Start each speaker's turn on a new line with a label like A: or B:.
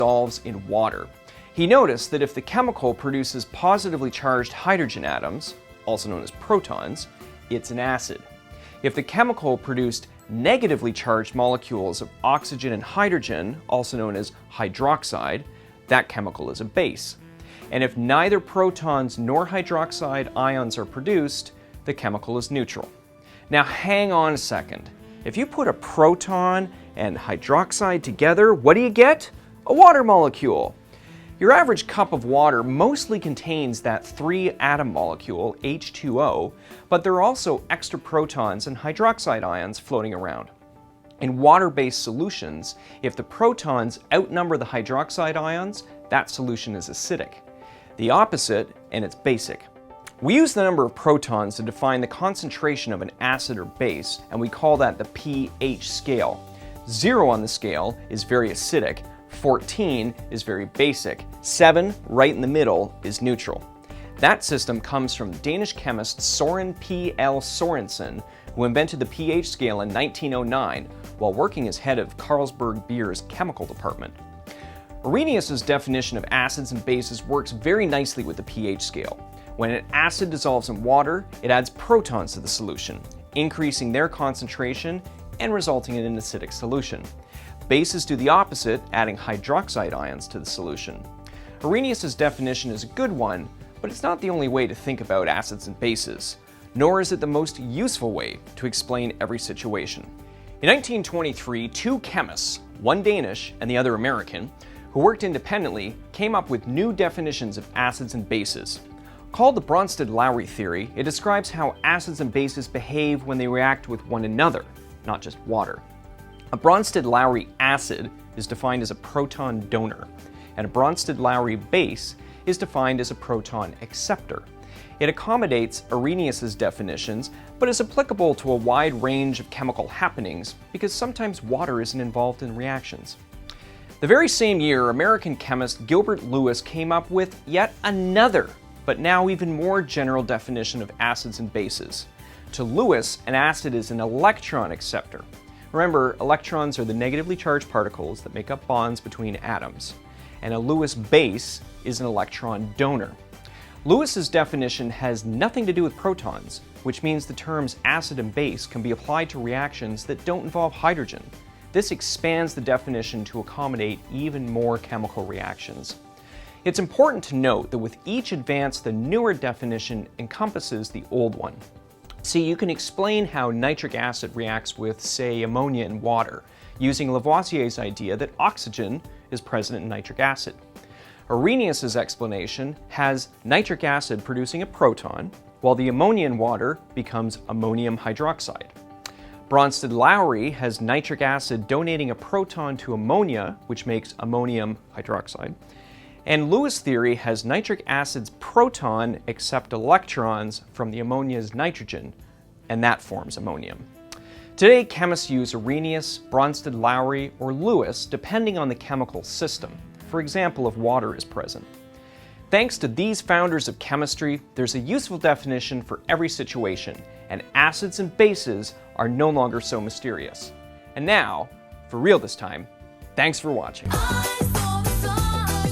A: dissolves in water. He noticed that if the chemical produces positively charged hydrogen atoms, also known as protons, it's an acid. If the chemical produced negatively charged molecules of oxygen and hydrogen, also known as hydroxide, that chemical is a base. And if neither protons nor hydroxide ions are produced, the chemical is neutral. Now hang on a second. If you put a proton and hydroxide together, what do you get? A water molecule. Your average cup of water mostly contains that 3-atom molecule, H2O, but there are also extra protons and hydroxide ions floating around. In water-based solutions, if the protons outnumber the hydroxide ions, that solution is acidic. The opposite, and it's basic. We use the number of protons to define the concentration of an acid or base, and we call that the pH scale. 0 on the scale is very acidic, 14 is very basic, 7, right in the middle, is neutral. That system comes from Danish chemist Søren P. L. Sørensen, who invented the pH scale in 1909 while working as head of Carlsberg Beer's chemical department. Arrhenius' definition of acids and bases works very nicely with the pH scale. When an acid dissolves in water, it adds protons to the solution, increasing their concentration and resulting in an acidic solution. Bases do the opposite, adding hydroxide ions to the solution. Arrhenius' definition is a good one, but it's not the only way to think about acids and bases, nor is it the most useful way to explain every situation. In 1923, two chemists, one Danish and the other American, who worked independently, came up with new definitions of acids and bases. Called the Bronsted-Lowry theory, it describes how acids and bases behave when they react with one another, not just water. A Bronsted-Lowry acid is defined as a proton donor, and a Bronsted-Lowry base is defined as a proton acceptor. It accommodates Arrhenius' definitions, but is applicable to a wide range of chemical happenings because sometimes water isn't involved in reactions. The very same year, American chemist Gilbert Lewis came up with yet another, but now even more general definition of acids and bases. To Lewis, an acid is an electron acceptor. Remember, electrons are the negatively charged particles that make up bonds between atoms, and a Lewis base is an electron donor. Lewis's definition has nothing to do with protons, which means the terms acid and base can be applied to reactions that don't involve hydrogen. This expands the definition to accommodate even more chemical reactions. It's important to note that with each advance, the newer definition encompasses the old one. See, you can explain how nitric acid reacts with, say, ammonia and water, using Lavoisier's idea that oxygen is present in nitric acid. Arrhenius' explanation has nitric acid producing a proton, while the ammonia in water becomes ammonium hydroxide. Bronsted-Lowry has nitric acid donating a proton to ammonia, which makes ammonium hydroxide. And Lewis' theory has nitric acid's proton accept electrons from the ammonia's nitrogen, and that forms ammonium. Today, chemists use Arrhenius, Bronsted-Lowry, or Lewis depending on the chemical system, for example if water is present. Thanks to these founders of chemistry, there's a useful definition for every situation, and acids and bases are no longer so mysterious. And now, for real this time, thanks for watching.